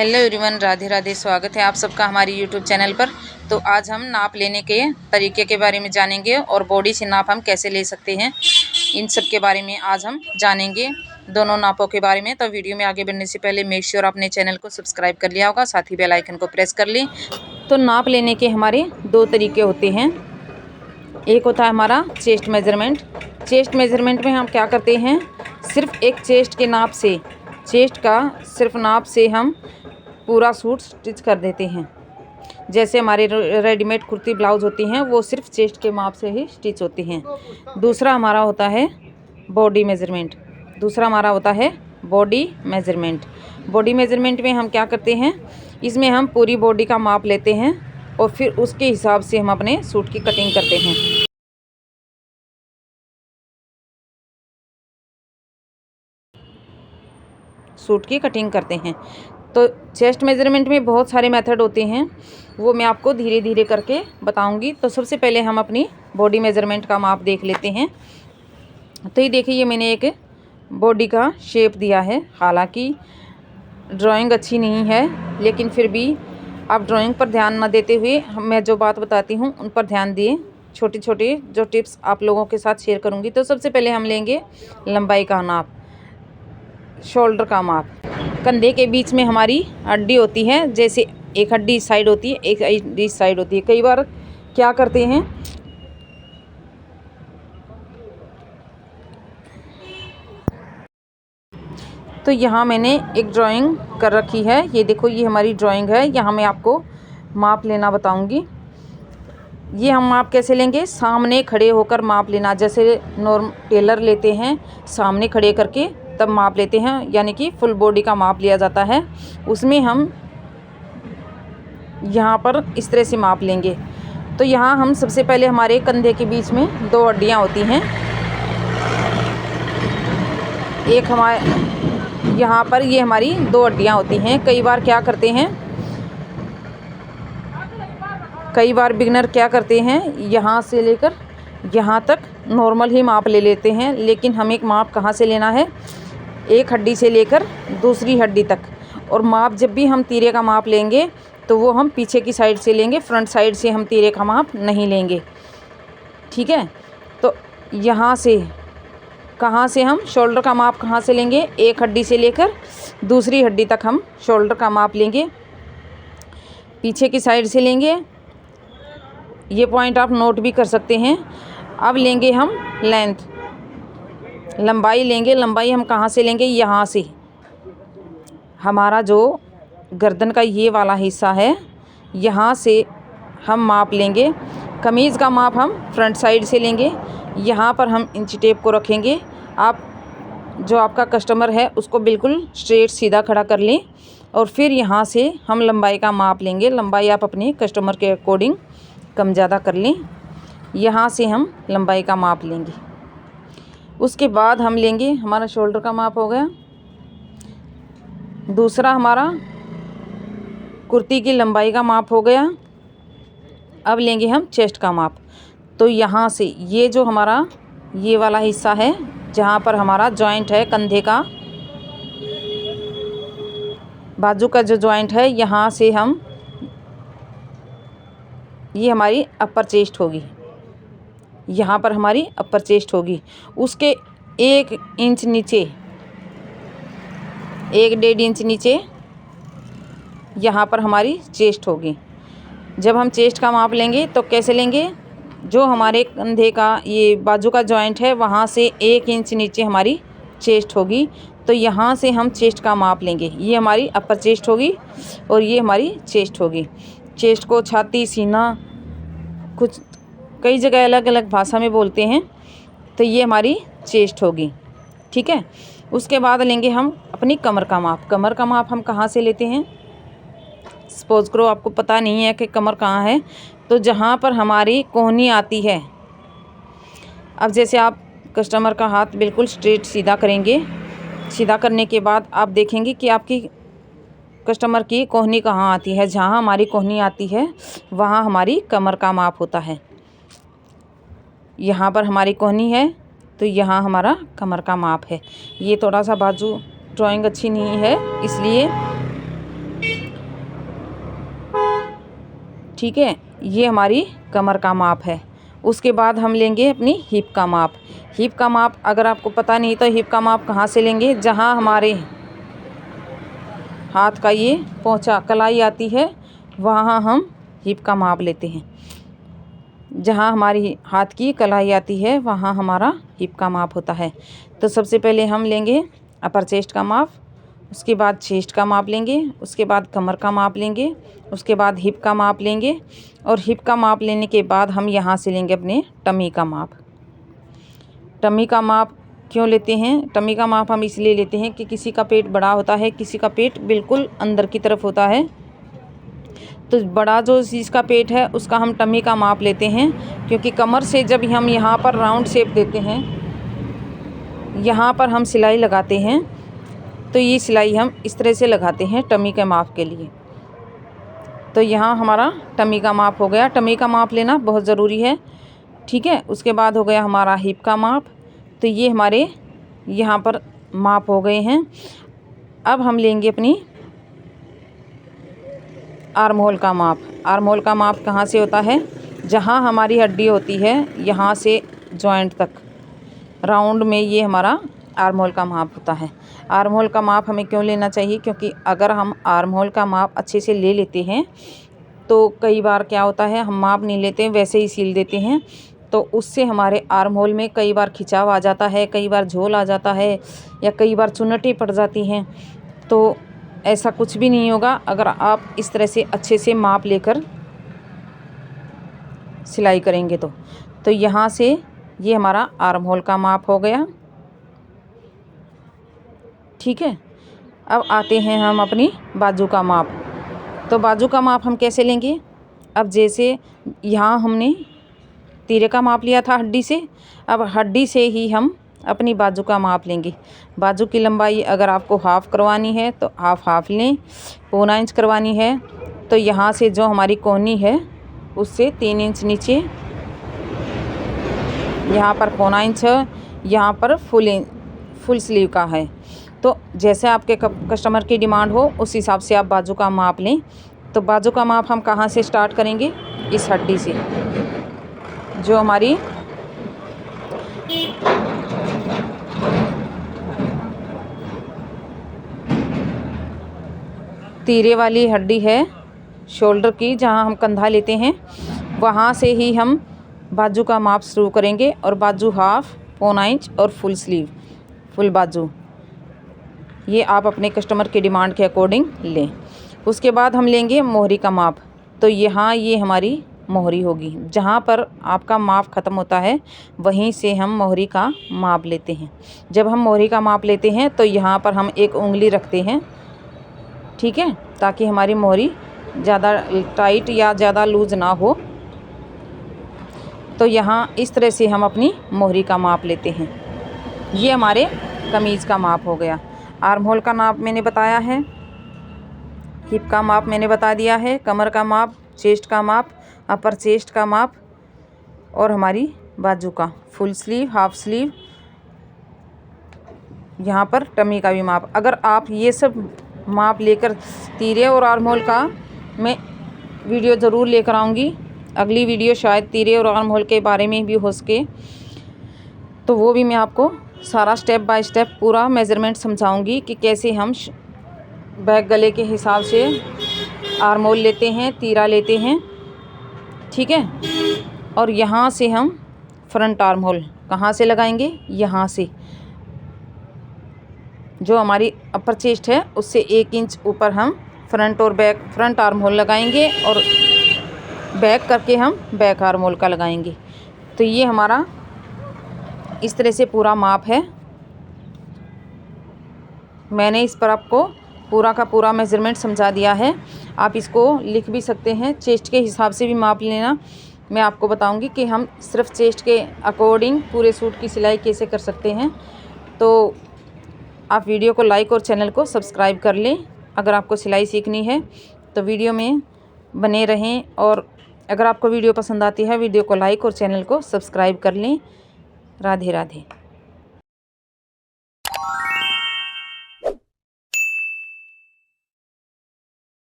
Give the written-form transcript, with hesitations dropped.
Hello everyone, Radhe Radhe. स्वागत है आप सबका हमारी यूट्यूब चैनल पर। तो आज हम नाप लेने के तरीके के बारे में जानेंगे और बॉडी से नाप हम कैसे ले सकते हैं, इन सब के बारे में आज हम जानेंगे, दोनों नापों के बारे में। तो वीडियो में आगे बढ़ने से पहले मेक श्योर अपने चैनल को सब्सक्राइब कर लिया होगा, साथ ही बेल आइकन को प्रेस कर लें। तो नाप लेने के हमारे दो तरीके होते हैं। एक होता है हमारा चेस्ट मेज़रमेंट। चेस्ट मेज़रमेंट में हम क्या करते हैं, सिर्फ एक चेस्ट के नाप से, चेस्ट का सिर्फ नाप से हम पूरा सूट स्टिच कर देते हैं। जैसे हमारे रेडीमेड कुर्ती ब्लाउज होती हैं, वो सिर्फ चेस्ट के माप से ही स्टिच होती हैं। दूसरा हमारा होता है बॉडी मेज़रमेंट। बॉडी मेज़रमेंट में हम क्या करते हैं, इसमें हम पूरी बॉडी का माप लेते हैं और फिर उसके हिसाब से हम अपने सूट की कटिंग करते हैं। तो चेस्ट मेज़रमेंट में बहुत सारे मेथड होते हैं, वो मैं आपको धीरे धीरे करके बताऊंगी। तो सबसे पहले हम अपनी बॉडी मेज़रमेंट का माप देख लेते हैं। तो ये देखिए, ये मैंने एक बॉडी का शेप दिया है। हालांकि ड्राइंग अच्छी नहीं है, लेकिन फिर भी आप ड्राइंग पर ध्यान न देते हुए मैं जो बात बताती हूँ उन पर ध्यान दिए। छोटे छोटे जो टिप्स आप लोगों के साथ शेयर करूँगी। तो सबसे पहले हम लेंगे लंबाई का नाप, शोल्डर का माप। कंधे के बीच में हमारी हड्डी होती है, जैसे एक हड्डी इस साइड होती है, एक हड्डी इस साइड होती है। कई बार क्या करते हैं, तो यहाँ मैंने एक ड्राइंग कर रखी है। ये देखो, ये हमारी ड्राइंग है। यहाँ मैं आपको माप लेना बताऊंगी। ये हम माप कैसे लेंगे, सामने खड़े होकर माप लेना। जैसे नॉर्मल टेलर लेते हैं, सामने खड़े करके तब माप लेते हैं, यानी कि फुल बॉडी का माप लिया जाता है। उसमें हम यहाँ पर इस तरह से माप लेंगे। तो यहाँ हम सबसे पहले हमारे कंधे के बीच में दो हड्डियाँ होती हैं। एक हमारे यहाँ पर ये हमारी दो हड्डियाँ होती हैं। कई बार बिगिनर क्या करते हैं, यहाँ से लेकर यहाँ तक नॉर्मल ही माप ले लेते हैं। लेकिन हमें एक माप कहाँ से लेना है, एक हड्डी से लेकर दूसरी हड्डी तक। और माप जब भी हम तीरे का माप लेंगे तो वो हम पीछे की साइड से लेंगे, फ्रंट साइड से हम तीरे का माप नहीं लेंगे। ठीक है। तो यहाँ से कहाँ से हम शोल्डर का माप कहाँ से लेंगे, एक हड्डी से लेकर दूसरी हड्डी तक हम शोल्डर का माप लेंगे, पीछे की साइड से लेंगे। ये पॉइंट आप नोट भी कर सकते हैं। अब लेंगे हम लेंथ, लंबाई लेंगे। लंबाई हम कहाँ से लेंगे, यहाँ से। हमारा जो गर्दन का ये वाला हिस्सा है, यहाँ से हम माप लेंगे। कमीज़ का माप हम फ्रंट साइड से लेंगे। यहाँ पर हम इंची टेप को रखेंगे। जो आपका कस्टमर है उसको बिल्कुल स्ट्रेट सीधा खड़ा कर लें और फिर यहाँ से हम लंबाई का माप लेंगे। लंबाई आप अपने कस्टमर के अकॉर्डिंग कम ज़्यादा कर लें। यहाँ से हम लंबाई का माप लेंगे। उसके बाद हम लेंगे, हमारा शोल्डर का माप हो गया। दूसरा हमारा कुर्ती की लंबाई का माप हो गया। अब लेंगे हम चेस्ट का माप। तो यहाँ से ये जो हमारा ये वाला हिस्सा है, जहाँ पर हमारा जॉइंट है कंधे का, बाजू का जो जॉइंट है, यहाँ से हम, ये हमारी अपर चेस्ट होगी। यहाँ पर हमारी अपर चेस्ट होगी। उसके 1 इंच नीचे, 1-1.5 इंच नीचे यहाँ पर हमारी चेस्ट होगी। जब हम चेस्ट का माप लेंगे तो कैसे लेंगे, जो हमारे कंधे का ये बाजू का जॉइंट है, वहाँ से 1 इंच नीचे हमारी चेस्ट होगी। तो यहाँ से हम चेस्ट का माप लेंगे। ये हमारी अपर चेस्ट होगी और ये हमारी चेस्ट होगी। चेस्ट को छाती, सीना, कुछ कई जगह अलग अलग भाषा में बोलते हैं। तो ये हमारी चेस्ट होगी। ठीक है। उसके बाद लेंगे हम अपनी कमर का माप। कमर का माप हम कहाँ से लेते हैं, सपोज करो आपको पता नहीं है कि कमर कहाँ है, तो जहाँ पर हमारी कोहनी आती है। अब जैसे आप कस्टमर का हाथ बिल्कुल स्ट्रेट सीधा करेंगे। सीधा करने के बाद आप देखेंगे कि आपकी कस्टमर की कोहनी कहाँ आती है। जहाँ हमारी कोहनी आती है वहाँ हमारी कमर का माप होता है। यहाँ पर हमारी कोहनी है तो यहाँ हमारा कमर का माप है। ये थोड़ा सा बाजू ड्राइंग अच्छी नहीं है, इसलिए ठीक है, ये हमारी कमर का माप है। उसके बाद हम लेंगे अपनी हिप का माप। हिप का माप अगर आपको पता नहीं तो हिप का माप कहाँ से लेंगे, जहाँ हमारे हाथ का ये पोंचा कलाई आती है वहाँ हम हिप का माप लेते हैं। जहाँ हमारी हाथ की कलाई आती है वहाँ हमारा हिप का माप होता है। तो सबसे पहले हम लेंगे अपर चेस्ट का माप, उसके बाद चेस्ट का माप लेंगे, उसके बाद कमर का माप लेंगे, उसके बाद हिप का माप लेंगे और हिप का माप लेने के बाद हम यहाँ से लेंगे अपने टमी का माप। टमी का माप क्यों लेते हैं? टमी का माप हम इसलिए लेते हैं कि किसी का पेट बड़ा होता है, किसी का पेट बिल्कुल अंदर की तरफ होता है। तो बड़ा जो जिसका पेट है उसका हम टमी का माप लेते हैं, क्योंकि कमर से जब हम यहाँ पर राउंड शेप देते हैं, यहाँ पर हम सिलाई लगाते हैं, तो ये सिलाई हम इस तरह से लगाते हैं टमी के माप के लिए। तो यहाँ हमारा टमी का माप हो गया। टमी का माप लेना बहुत ज़रूरी है, ठीक है। उसके बाद हो गया हमारा हिप का माप। तो ये हमारे यहाँ पर माप हो गए हैं। अब हम लेंगे अपनी आर्म होल का माप। आर्म होल का माप कहाँ से होता है? जहाँ हमारी हड्डी होती है यहाँ से जॉइंट तक राउंड में ये हमारा आर्म होल का माप होता है। आर्म होल का माप हमें क्यों लेना चाहिए? क्योंकि अगर हम आर्म होल का माप अच्छे से ले लेते हैं तो कई बार क्या होता है, हम माप नहीं लेते हैं, वैसे ही सील देते हैं, तो उससे हमारे आर्म होल में कई बार खिंचाव आ जाता है, कई बार झोल आ जाता है या कई बार चुन्नटें पड़ जाती हैं। तो ऐसा कुछ भी नहीं होगा अगर आप इस तरह से अच्छे से माप लेकर सिलाई करेंगे तो यहाँ से ये हमारा आर्म होल का माप हो गया, ठीक है। अब आते हैं हम अपनी बाजू का माप। तो बाजू का माप हम कैसे लेंगे? अब जैसे यहाँ हमने तीरे का माप लिया था हड्डी से, अब हड्डी से ही हम अपनी बाजू का माप लेंगे। बाजू की लंबाई अगर आपको हाफ़ करवानी है तो हाफ़ लें, पौना इंच करवानी है तो यहाँ से जो हमारी कोहनी है उससे 3 इंच नीचे, यहाँ पर पौना इंच है, यहाँ पर फुल स्लीव का है। तो जैसे आपके कस्टमर की डिमांड हो उस हिसाब से आप बाजू का माप लें। तो बाजू का माप हम कहाँ से स्टार्ट करेंगे? इस हड्डी से, जो हमारी तीरे वाली हड्डी है शोल्डर की, जहाँ हम कंधा लेते हैं, वहाँ से ही हम बाजू का माप शुरू करेंगे। और बाजू हाफ़, पौना इंच और फुल स्लीव, फुल बाजू, ये आप अपने कस्टमर के डिमांड के अकॉर्डिंग लें। उसके बाद हम लेंगे मोहरी का माप। तो यहाँ ये हमारी मोहरी होगी, जहाँ पर आपका माप ख़त्म होता है वहीं से हम मोहरी का माप लेते हैं। जब हम मोहरी का माप लेते हैं तो यहाँ पर हम एक उंगली रखते हैं, ठीक है, ताकि हमारी मोहरी ज़्यादा टाइट या ज़्यादा लूज़ ना हो। तो यहाँ इस तरह से हम अपनी मोहरी का माप लेते हैं। ये हमारे कमीज़ का माप हो गया। आर्म होल का नाप मैंने बताया है, हिप का माप मैंने बता दिया है, कमर का माप, चेस्ट का माप, अपर चेस्ट का माप और हमारी बाजू का फुल स्लीव, हाफ स्लीव, यहाँ पर टमी का भी माप। अगर आप ये सब माप लेकर तीरे और आर्म होल का मैं वीडियो ज़रूर लेकर आऊँगी। अगली वीडियो शायद तीरे और आर्म होल के बारे में भी हो सके, तो वो भी मैं आपको सारा स्टेप बाय स्टेप पूरा मेज़रमेंट समझाऊंगी कि कैसे हम बैक गले के हिसाब से आर्म होल लेते हैं, तीरा लेते हैं, ठीक है। और यहाँ से हम फ्रंट आर्म होल कहाँ से लगाएंगे? यहाँ से, जो हमारी अपर चेस्ट है उससे 1 इंच ऊपर हम फ्रंट और बैक, फ्रंट आर्म होल लगाएंगे और बैक करके हम बैक आर्म होल का लगाएंगे। तो ये हमारा इस तरह से पूरा माप है। मैंने इस पर आपको पूरा का पूरा मेज़रमेंट समझा दिया है। आप इसको लिख भी सकते हैं, चेस्ट के हिसाब से भी माप लेना। मैं आपको बताऊंगी कि हम सिर्फ चेस्ट के अकॉर्डिंग पूरे सूट की सिलाई कैसे कर सकते हैं। तो आप वीडियो को लाइक और चैनल को सब्सक्राइब कर लें। अगर आपको सिलाई सीखनी है तो वीडियो में बने रहें, और अगर आपको वीडियो पसंद आती है वीडियो को लाइक और चैनल को सब्सक्राइब कर लें। राधे राधे।